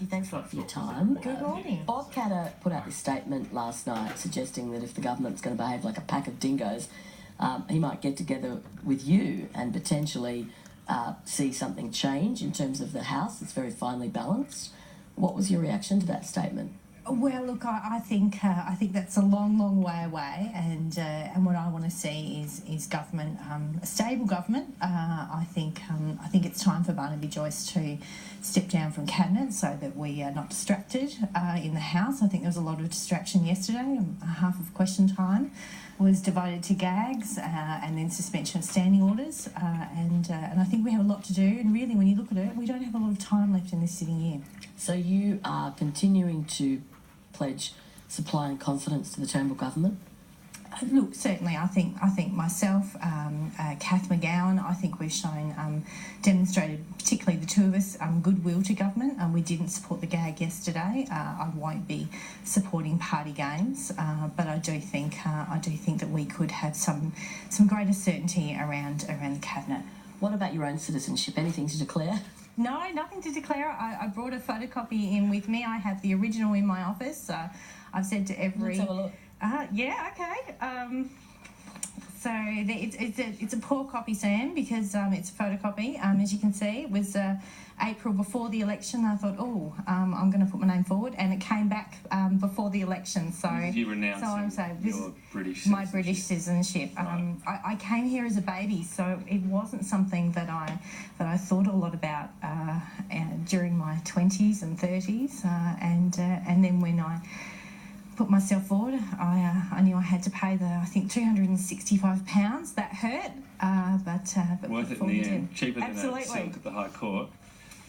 Thanks a lot for your time. Good morning. Bob Catter put out this statement last night suggesting that if the government's going to behave like a pack of dingoes, he might get together with you and potentially see something change in terms of the House. It's very finely balanced. What was your reaction to that statement? Well, look, I think that's a long, long way away, and what I want to see is government, a stable government. I think it's time for Barnaby Joyce to step down from cabinet so that we are not distracted in the House. I think there was a lot of distraction yesterday. Half of question time was divided to gags and then suspension of standing orders, and I think we have a lot to do. And really, when you look at it, we don't have a lot of time left in this sitting year. So you are continuing to pledge supply and confidence to the Turnbull government? Look, certainly, I think myself, Kath McGowan, I think we've shown, demonstrated, particularly the two of us, goodwill to government. We didn't support the gag yesterday. I won't be supporting party games, but I do think that we could have some greater certainty around the cabinet. What about your own citizenship? Anything to declare? No, nothing to declare. I brought a photocopy in with me. I have the original in my office. I've said to every... Let's have a look. Yeah, okay. So it's a poor copy, Sam, because it's a photocopy. As you can see, it was April before the election. I thought, I'm going to put my name forward, and it came back before the election. So you renounced your British citizenship. My British citizenship. Right. I came here as a baby, so it wasn't something that I thought a lot about during my 20s and 30s, and then when I put myself forward, I knew I had to pay I think £265. That hurt, but worth it in the end. Cheaper than Absolutely. a silk at the High Court.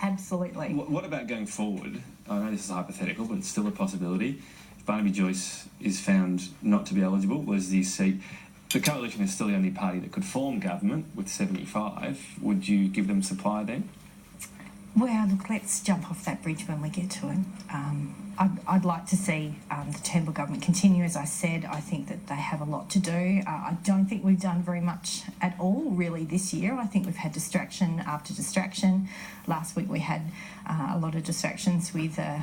Absolutely. What about going forward? I know this is hypothetical, but it's still a possibility. If Barnaby Joyce is found not to be eligible, was the seat... The Coalition is still the only party that could form government with 75. Would you give them supply then? Well, look, let's jump off that bridge when we get to it. I'd like to see the Turnbull government continue. As I said, I think that they have a lot to do. I don't think we've done very much at all, really, this year. I think we've had distraction after distraction. Last week we had a lot of distractions with a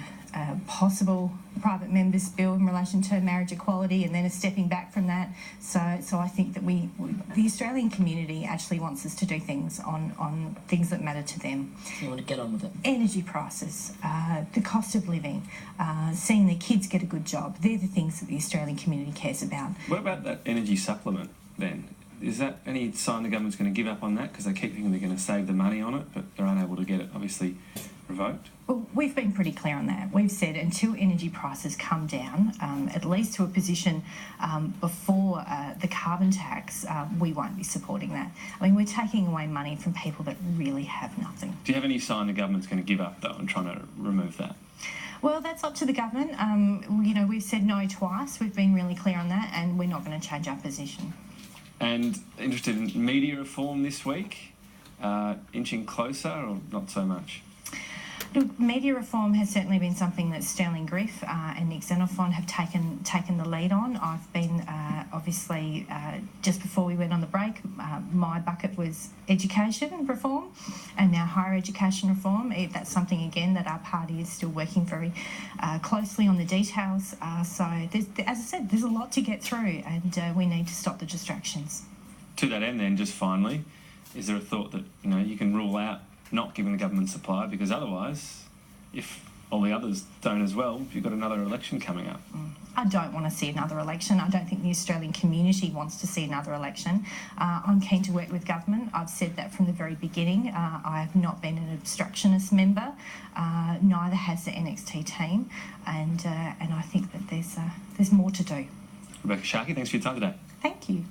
possible private members' bill in relation to marriage equality, and then a stepping back from that. So I think that the Australian community actually wants us to do things on things that matter to them. You want to get on with it? Energy prices, the cost of living, seeing their kids get a good job. They're the things that the Australian community cares about. What about that energy supplement then? Is that any sign the government's going to give up on that? Because they keep thinking they're going to save the money on it, but they're unable to get it, obviously, revoked? Well, we've been pretty clear on that. We've said until energy prices come down, at least to a position before the carbon tax, we won't be supporting that. I mean, we're taking away money from people that really have nothing. Do you have any sign the government's going to give up, though, and trying to remove that? Well, that's up to the government. We've said no twice. We've been really clear on that, and we're not going to change our position. And interested in media reform this week? Inching closer or not so much? Look, media reform has certainly been something that Sterling Griff and Nick Xenophon have taken the lead on. I've been, obviously, just before we went on the break, my bucket was education reform and now higher education reform. That's something, again, that our party is still working very closely on the details. So, as I said, there's a lot to get through, and we need to stop the distractions. To that end, then, just finally, is there a thought that, you can rule out not giving the government supply, because otherwise, if all the others don't as well, you've got another election coming up? I don't want to see another election. I don't think the Australian community wants to see another election. I'm keen to work with government. I've said that from the very beginning. I have not been an obstructionist member. Neither has the NXT team, and I think that there's more to do. Rebekha, Sharkie, thanks for your time today. Thank you.